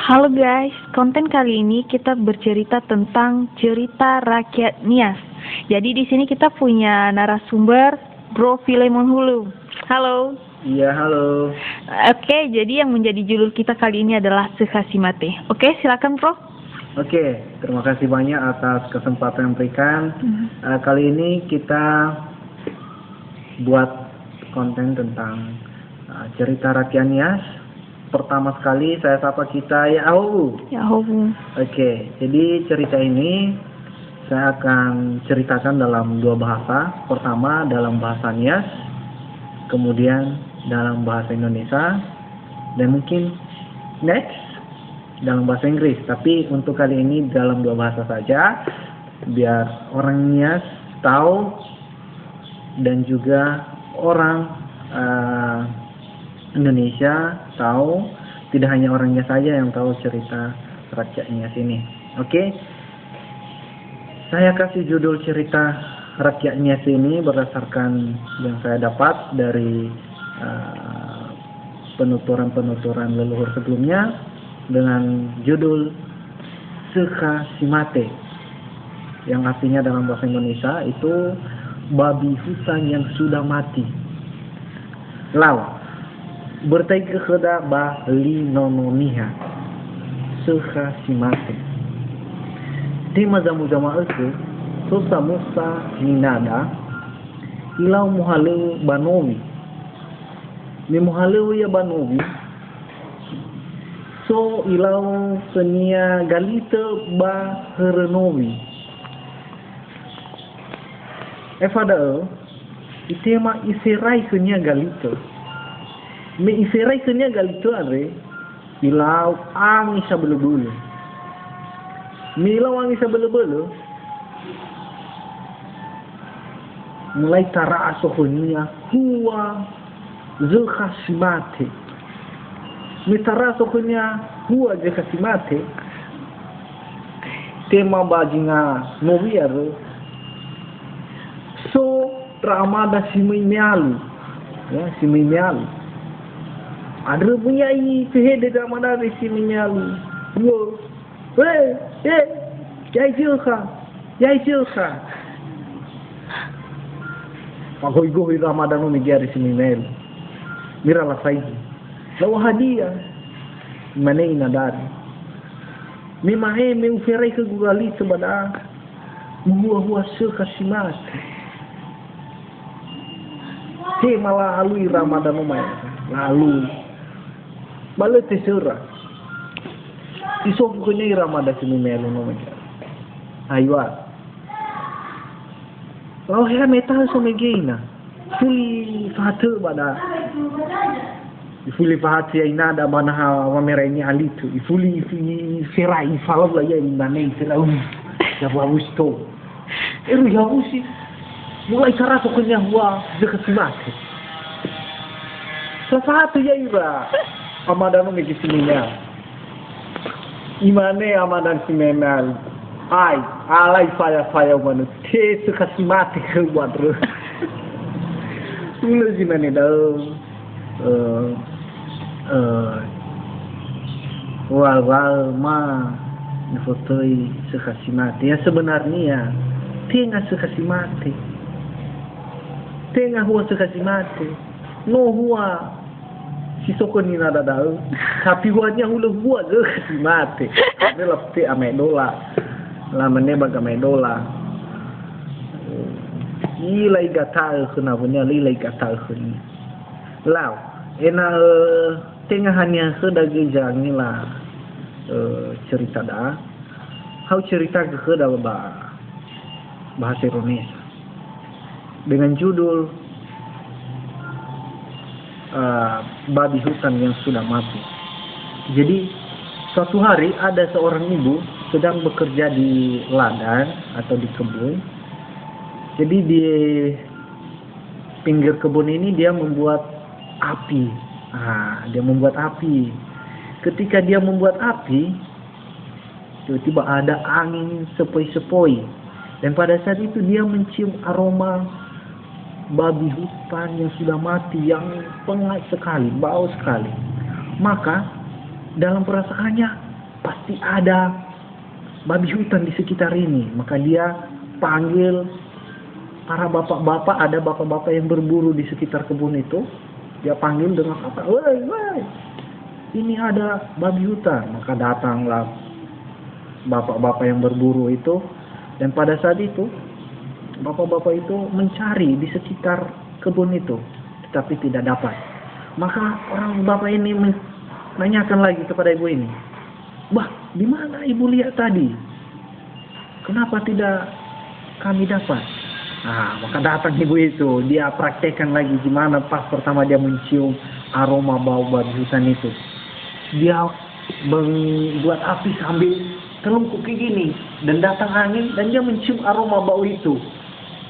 Halo guys, konten kali ini kita bercerita tentang cerita rakyat Nias. Jadi di sini kita punya narasumber Bro Filemon Hulu. Halo. Iya, halo. Oke, jadi yang menjadi judul kita kali ini adalah Sekhasimate. Oke, silakan Bro. Oke, terima kasih banyak atas kesempatan yang diberikan. Kali ini kita buat konten tentang cerita rakyat Nias. Pertama sekali saya sapa kita Yahoo. Oke, jadi cerita ini saya akan ceritakan dalam dua bahasa. Pertama dalam bahasa Nias, kemudian dalam bahasa Indonesia, dan mungkin next dalam bahasa Inggris. Tapi untuk kali ini dalam dua bahasa saja, biar orang Nias tahu dan juga orang Indonesia tahu, tidak hanya orangnya saja yang tahu cerita rakyat Nias ini. Oke, saya kasih judul cerita rakyat Nias ini berdasarkan yang saya dapat dari penuturan leluhur sebelumnya dengan judul Sekhasimate, yang artinya dalam bahasa Indonesia itu babi hutan yang sudah mati. Lau bertaiga keda ba li nononiha Sekhasimate. Tema jamu-jama itu sosa musa ninada ilau muhalu banowi. Mi muhalu ya banowi. So ilau senia galita ba herenowi. Efada itema iserai senia galita. Me iserai senia galito are ilau ang isa bulu-bulu. Milau ang isa bulu-bulu mulai tara asohonia huwa Sekhasimate. Mi tara asohonia huwa Sekhasimate. Tema bajinga noviar so ramada simimialu, ya simimialu. Ada punya ini sehede dalam ada si menyalu. Wo, jai silka. Pakai gohi Ramadan ini dia di sini mel. Mira lah saja. Lalu hadiah mana ini nadari. Mimahe mengufirai ke gugali sebada. Huwa Sekhasimate. Si malah alui Ramadan umay. Lalu balut terserah. Isof kunya Ramadan sini melu nomega. Aywa. Kalau saya metal so megina. Fuli fatu bada. Fuli fatu ya ina ada mana hawa mereni alitu. Fuli serai falau lah ya ina nei serau. Ya bagus to. Eru ya busi. Mulai cara so kunya huwa Sekhasimate. Satu ya iba. Amadan ng ikisiminya. Imane amadan si Memal. Ay, alay faya manu. Te Sekhasimate ke wadro. Mula si mane daw. Wal ma nafotoi Sekhasimate. Ya sebenarnya tenga Sekhasimate. Tenga huwa Sekhasimate. No huwa si soko ni nada dau tapi huanya hulu huwa Sekhasimate ne lapte ame dola la meneba ame dola ilai gatal khuna punya ilai gatal khuni lau ena tengahannya sedagi jangi la cerita da hau cerita ke da bahasa Indonesia dengan judul babi hutan yang sudah mati. Jadi suatu hari ada seorang ibu sedang bekerja di ladang atau di kebun. Jadi di pinggir kebun ini dia membuat api. Dia membuat api. Ketika dia membuat api, tiba-tiba ada angin sepoi-sepoi. Dan pada saat itu dia mencium aroma babi hutan yang sudah mati yang pengap sekali, bau sekali. Maka dalam perasaannya pasti ada babi hutan di sekitar ini. Maka dia panggil para bapak-bapak, ada bapak-bapak yang berburu di sekitar kebun itu. Dia panggil dengan kata, "Woi, woi, ini ada babi hutan." Maka datanglah bapak-bapak yang berburu itu. Dan pada saat itu, bapak-bapak itu mencari di sekitar kebun itu, tetapi tidak dapat. Maka orang bapak ini menanyakan lagi kepada ibu ini, "Bah, di mana ibu lihat tadi? Kenapa tidak kami dapat?" Nah, maka datang ibu itu, dia praktekkan lagi gimana pas pertama dia mencium aroma bau babi hutan itu. Dia membuat api sambil telungkup kayak gini, dan datang angin, dan dia mencium aroma bau itu.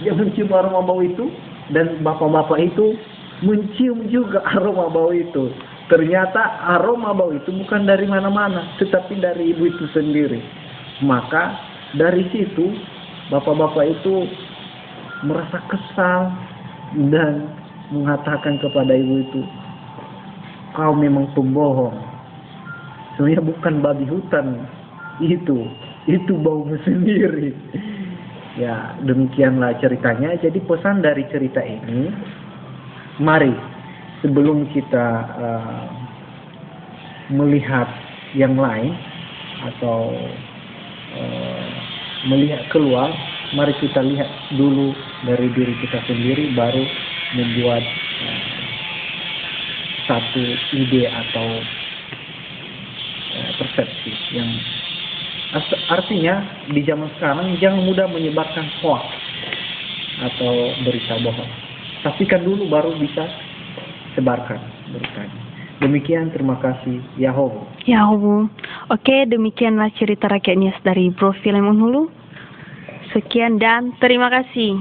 Dia mencium aroma bau itu, dan bapak-bapak itu mencium juga aroma bau itu. Ternyata aroma bau itu bukan dari mana-mana, tetapi dari ibu itu sendiri. Maka dari situ bapak-bapak itu merasa kesal dan mengatakan kepada ibu itu, "Kau memang pembohong. Sebenarnya bukan babi hutan itu baumu sendiri." Ya, demikianlah ceritanya. Jadi pesan dari cerita ini, mari sebelum kita melihat yang lain atau melihat keluar, mari kita lihat dulu dari diri kita sendiri, baru membuat satu ide atau persepsi yang artinya di zaman sekarang jangan mudah menyebarkan hoax atau berita bohong. Pastikan dulu baru bisa sebarkan beritanya. Demikian, terima kasih. Yahoo. Oke, demikianlah cerita rakyat Nias dari Bro Filemon Hulu. Sekian dan terima kasih.